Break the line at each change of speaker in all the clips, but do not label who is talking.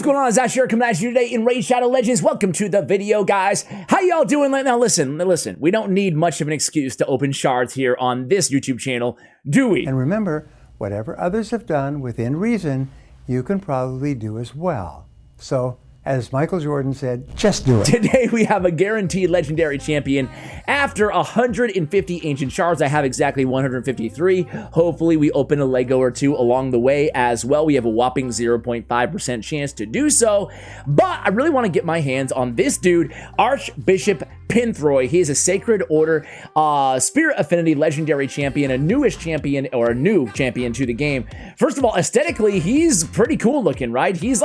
What's going on? It's Ash here coming at you today in Raid Shadow Legends. Welcome to the video, guys. How y'all doing right now? Listen, we don't need much of an excuse to open shards here on this YouTube channel, do we?
And remember, whatever others have done within reason, you can probably do as well. So, as Michael Jordan said, just do it.
Today we have a guaranteed legendary champion. After 150 ancient shards, I have exactly 153. Hopefully we open a Leggo or two along the way as well. We have a whopping 0.5% chance to do so. But I really want to get my hands on this dude, Archbishop Pinthroy. He is a Sacred Order Spirit Affinity legendary champion, a newish champion, or a new champion to the game. First of all, aesthetically, he's pretty cool looking, right? He's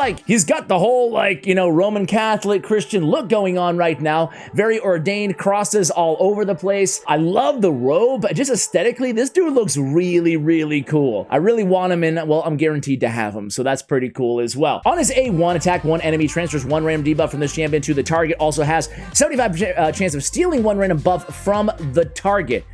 got the whole, Roman Catholic Christian look going on right now. Very ordained, crosses all over the place. I love the robe. Just aesthetically, this dude looks really, really cool. I really want him in. Well, I'm guaranteed to have him, so that's pretty cool as well. On his A1, attack one enemy, transfers one random debuff from this champion to the target. Also has 75% chance of stealing one random buff from the target.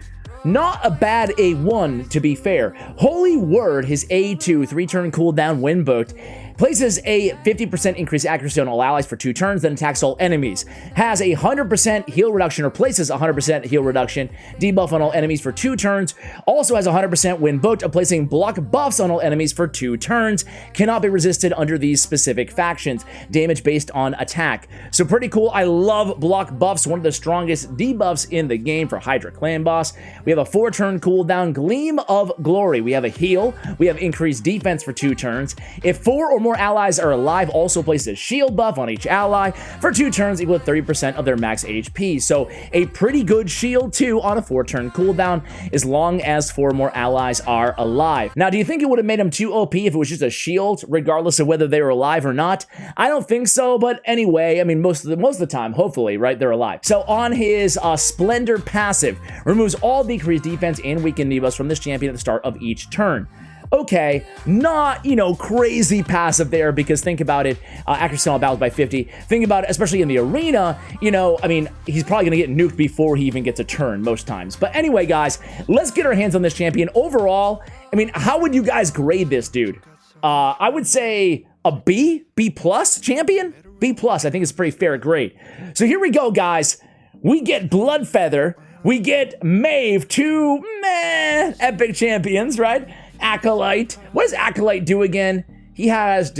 Not a bad A1, to be fair. Holy Word, his A2, 3-turn cooldown when booked, places a 50% increased accuracy on all allies for 2 turns, then attacks all enemies. Has a 100% heal reduction, or places 100% heal reduction, debuff on all enemies for 2 turns. Also has 100% when booked, of placing block buffs on all enemies for 2 turns. Cannot be resisted under these specific factions. Damage based on attack. So pretty cool. I love block buffs, one of the strongest debuffs in the game for Hydra Clan Boss. We have a 4-turn cooldown, Gleam of Glory. We have a heal. We have increased defense for 2 turns. If 4 or more allies are alive, also places a shield buff on each ally for 2 turns equal to 30% of their max HP. So a pretty good shield too on a 4-turn cooldown as long as 4 more allies are alive. Now, do you think it would have made him too OP if it was just a shield, regardless of whether they were alive or not? I don't think so, but anyway, I mean, most of the time, hopefully, right, they're alive. So on his Splendor passive, removes all decreased defense and weakened debuffs from this champion at the start of each turn. Okay, not, crazy passive there, because think about it, accuracy on all battles by 50. Think about it, especially in the arena, I mean, he's probably going to get nuked before he even gets a turn most times. But anyway, guys, let's get our hands on this champion. Overall, I mean, how would you guys grade this dude? I would say a B plus champion? B plus, I think it's a pretty fair grade. So here we go, guys. We get Bloodfeather. We get Maeve, 2 epic champions, right? Acolyte. What does Acolyte do again? He has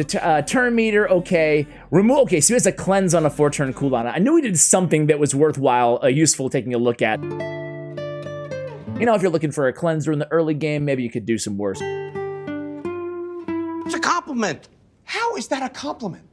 turn meter, okay. Okay, so he has a cleanse on a 4-turn cooldown. I knew he did something that was worthwhile, useful taking a look at. If you're looking for a cleanser in the early game, maybe you could do some worse.
It's a compliment. How is that a compliment?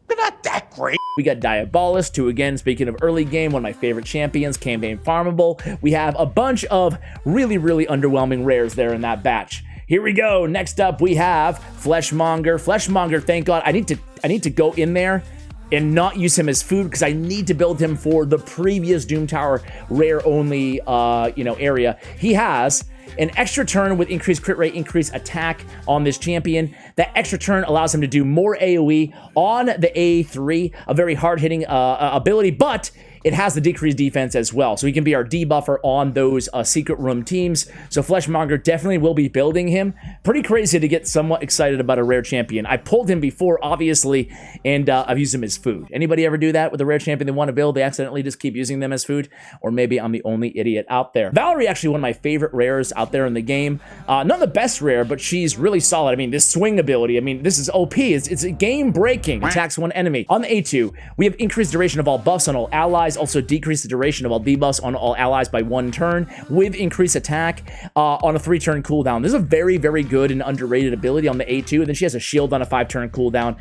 They're not that great.
We got Diabolus, who, again, speaking of early game, one of my favorite champions, campaign farmable. We have a bunch of really, really underwhelming rares there in that batch. Here we go. Next up, we have Fleshmonger. Fleshmonger, thank God. I need to go in there and not use him as food, because I need to build him for the previous Doom Tower rare only, area. He has an extra turn with increased crit rate, increased attack on this champion. That extra turn allows him to do more AoE on the A3, a very hard-hitting ability, but it has the decreased defense as well, so he can be our debuffer on those secret room teams. So Fleshmonger definitely will be building him. Pretty crazy to get somewhat excited about a rare champion. I pulled him before, obviously, and I've used him as food. Anybody ever do that with a rare champion they want to build? They accidentally just keep using them as food? Or maybe I'm the only idiot out there. Valerie, actually one of my favorite rares out there in the game. Not the best rare, but she's really solid. I mean, this swing ability, I mean, this is OP. It's game breaking. Attacks one enemy. On the A2, we have increased duration of all buffs on all allies. Also decrease the duration of all debuffs on all allies by 1 turn with increased attack on a 3-turn cooldown. This is a very, very good and underrated ability on the A2. And then she has a shield on a 5-turn cooldown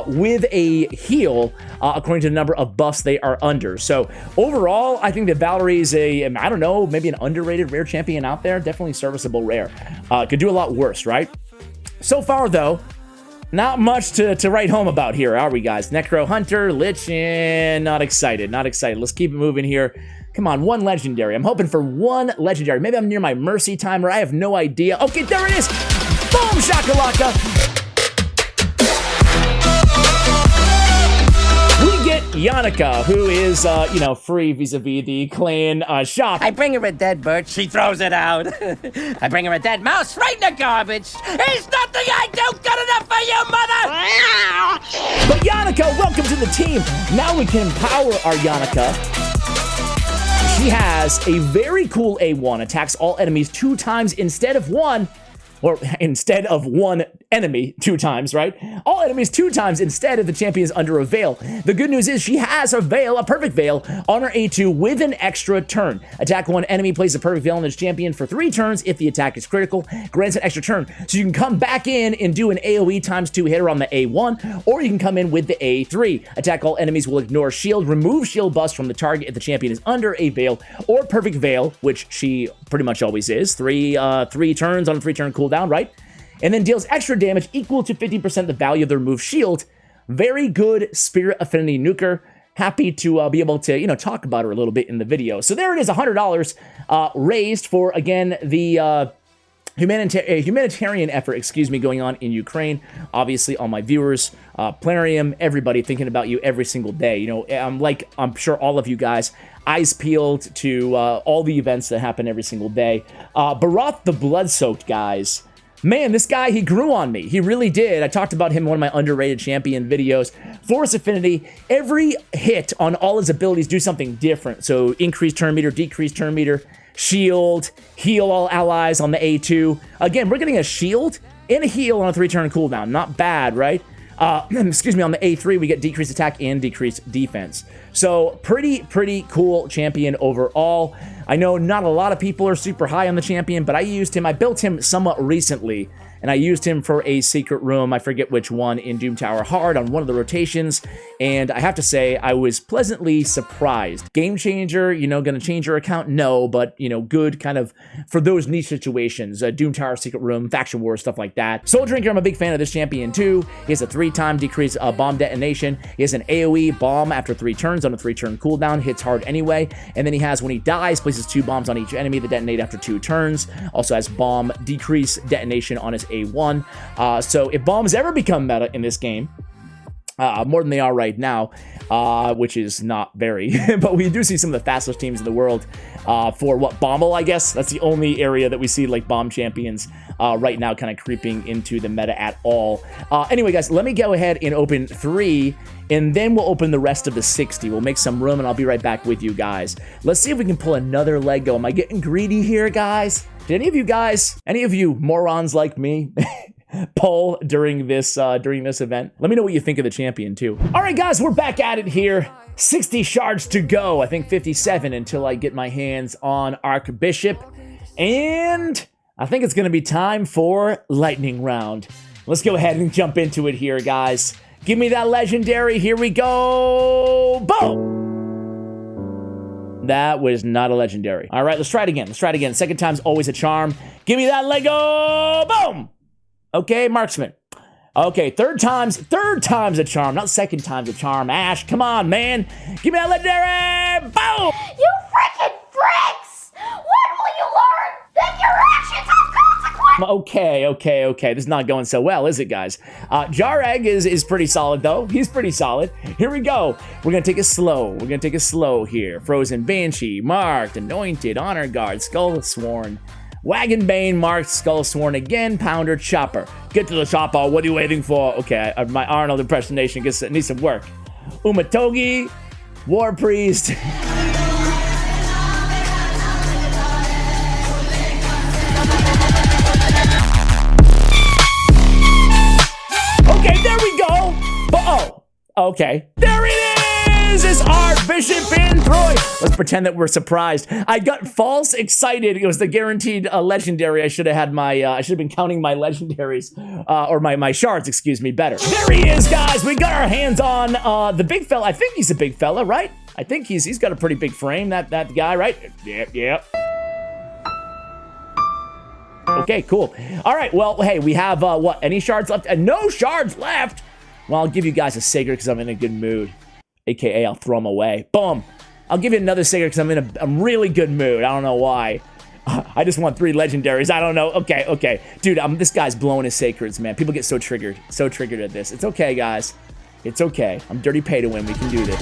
with a heal according to the number of buffs they are under. So overall, I think that Valerie is I don't know, maybe an underrated rare champion out there. Definitely serviceable rare. Could do a lot worse, right? So far, though, not much to write home about here, are we, guys? Necro Hunter, Lich, not excited, not excited. Let's keep it moving here. Come on, 1 legendary. I'm hoping for 1 legendary. Maybe I'm near my mercy timer. I have no idea. Okay, there it is. Boom, shakalaka. We get Yannicka, who is, you know, free vis-a-vis the clan shop.
I bring her a dead bird, she throws it out. I bring her a dead mouse, right in the garbage. There's nothing I do good enough for you, mother!
But Yannicka, welcome to the team. Now we can empower our Yannicka. She has a very cool A1, attacks all enemies 2 times instead of 1. Or instead of 1 enemy 2 times, right? All enemies 2 times instead if the champion is under a veil. The good news is she has a veil, a perfect veil, on her A2 with an extra turn. Attack 1 enemy, place a perfect veil on this champion for 3 turns if the attack is critical, grants an extra turn. So you can come back in and do an AoE times 2 hitter on the A1, or you can come in with the A3. Attack all enemies will ignore shield, remove shield bust from the target if the champion is under a veil or perfect veil, which she pretty much always is. 3 turns on a 3-turn cooldown, right? And then deals extra damage equal to 50% the value of the removed shield. Very good Spirit Affinity nuker. Happy to be able to, you know, talk about her a little bit in the video. So there it is, $100 raised for, again, the humanitarian effort, excuse me, going on in Ukraine. Obviously, all my viewers, Planarium, everybody thinking about you every single day. You know, I'm sure all of you guys, eyes peeled to all the events that happen every single day. Barath the Blood-Soaked, guys. Man, this guy, he grew on me. He really did. I talked about him in one of my underrated champion videos. Force Affinity, every hit on all his abilities do something different. So increase turn meter, decrease turn meter, shield, heal all allies on the A2. Again, we're getting a shield and a heal on a 3-turn cooldown. Not bad, right? Excuse me, on the A3, we get decreased attack and decreased defense. So pretty cool champion overall. I know not a lot of people are super high on the champion, but I used him. I built him somewhat recently, and I used him for a secret room. I forget which one in Doom Tower Hard on one of the rotations, and I have to say I was pleasantly surprised. Game changer, you know, gonna change your account? No, but, you know, good kind of for those niche situations. Doom Tower secret room, faction wars, stuff like that. Soul Drinker, I'm a big fan of this champion too. He has a 3-time decrease bomb detonation. He has an AoE bomb after 3 turns on a 3-turn cooldown, hits hard anyway, and then he has, when he dies, places 2 bombs on each enemy that detonate after 2 turns. Also has bomb decrease detonation on his A1. So if bombs ever become meta in this game, more than they are right now, which is not very, but we do see some of the fastest teams in the world for what, Bommel, I guess? That's the only area that we see like bomb champions right now kind of creeping into the meta at all. Anyway, guys, let me go ahead and open 3, and then we'll open the rest of the 60. We'll make some room, and I'll be right back with you guys. Let's see if we can pull another Leggo. Am I getting greedy here, guys? Did any of you guys, any of you morons like me, poll during this event? Let me know what you think of the champion too. All right, guys, we're back at it here. 60 shards to go. I think 57 until I get my hands on Archbishop, and I think it's gonna be time for lightning round. Let's go ahead and jump into it here, guys. Give me that legendary. Here we go. Boom. That was not a legendary. All right, let's try it again. Let's try it again. Second time's always a charm. Give me that Leggo. Boom. Okay, marksman. Okay, third time's a charm, not second time's a charm. Ash, come on, man. Give me that legendary. Boom.
You freaking freaks! When will you learn that your actions have consequences?
Okay. This is not going so well, is it, guys? Jareg is pretty solid, though. He's pretty solid. Here we go. We're going to take it slow. We're going to take it slow here. Frozen Banshee, Marked, Anointed, Honor Guard, Skull Sworn, Wagon Bane, Marked, Skull Sworn again, Pounder, Chopper. Get to the chopper. What are you waiting for? Okay, my Arnold impersonation needs some work. Umatogi, War Priest. Okay, there we go. Oh, okay. There it is! It's Archbishop Pinthroy. Let's pretend that we're surprised. I got false excited. It was the guaranteed legendary. I should have had my, I should have been counting my legendaries, or my shards, excuse me, better. There he is, guys. We got our hands on the big fella. I think he's a big fella, right? I think he's got a pretty big frame, that guy, right? Yep. Okay, cool. All right, well, hey, we have, what, any shards left? No shards left! Well, I'll give you guys a Sager because I'm in a good mood. AKA, I'll throw them away. Boom! I'll give you another Sager because I'm in a really good mood. I don't know why. I just want 3 legendaries. I don't know. Okay. Dude, this guy's blowing his sacreds, man. People get so triggered at this. It's okay, guys. It's okay. I'm dirty pay to win. We can do this.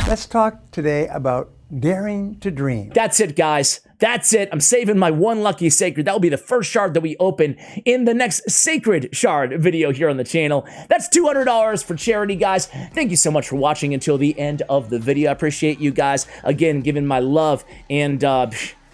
Let's talk today about daring to dream.
That's it, guys. That's it. I'm saving my one lucky sacred. That will be the first shard that we open in the next sacred shard video here on the channel. That's $200 for charity, guys. Thank you so much for watching until the end of the video. I appreciate you guys, again, giving my love. And I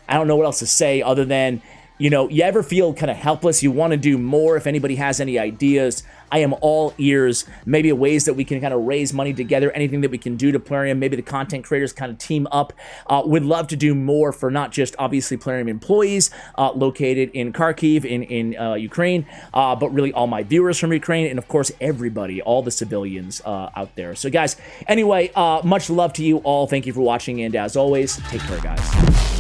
don't know what else to say other than, you know, you ever feel kind of helpless, you want to do more. If anybody has any ideas, I am all ears. Maybe ways that we can kind of raise money together, anything that we can do to Plarium, maybe the content creators kind of team up. Would love to do more for not just obviously Plarium employees located in Kharkiv in Ukraine, but really all my viewers from Ukraine, and of course everybody, all the civilians out there. So guys, anyway, much love to you all. Thank you for watching, and as always, take care, guys.